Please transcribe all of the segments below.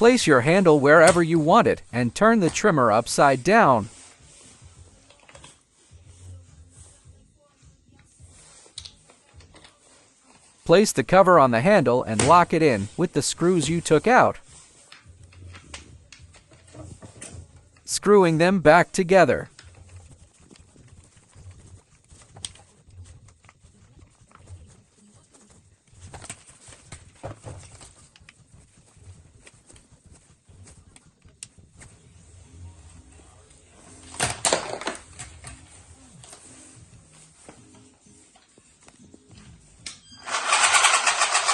Place your handle wherever you want it and turn the trimmer upside down. Place the cover on the handle and lock it in with the screws you took out, screwing them back together.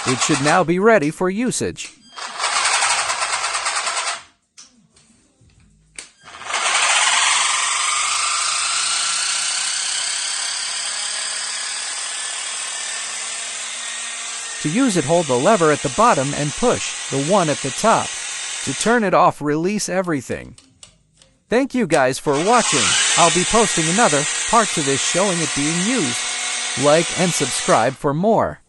It should now be ready for usage. To use it, hold the lever at the bottom and push the one at the top. To turn it off, release everything. Thank you guys for watching. I'll be posting another part to this showing it being used. Like and subscribe for more.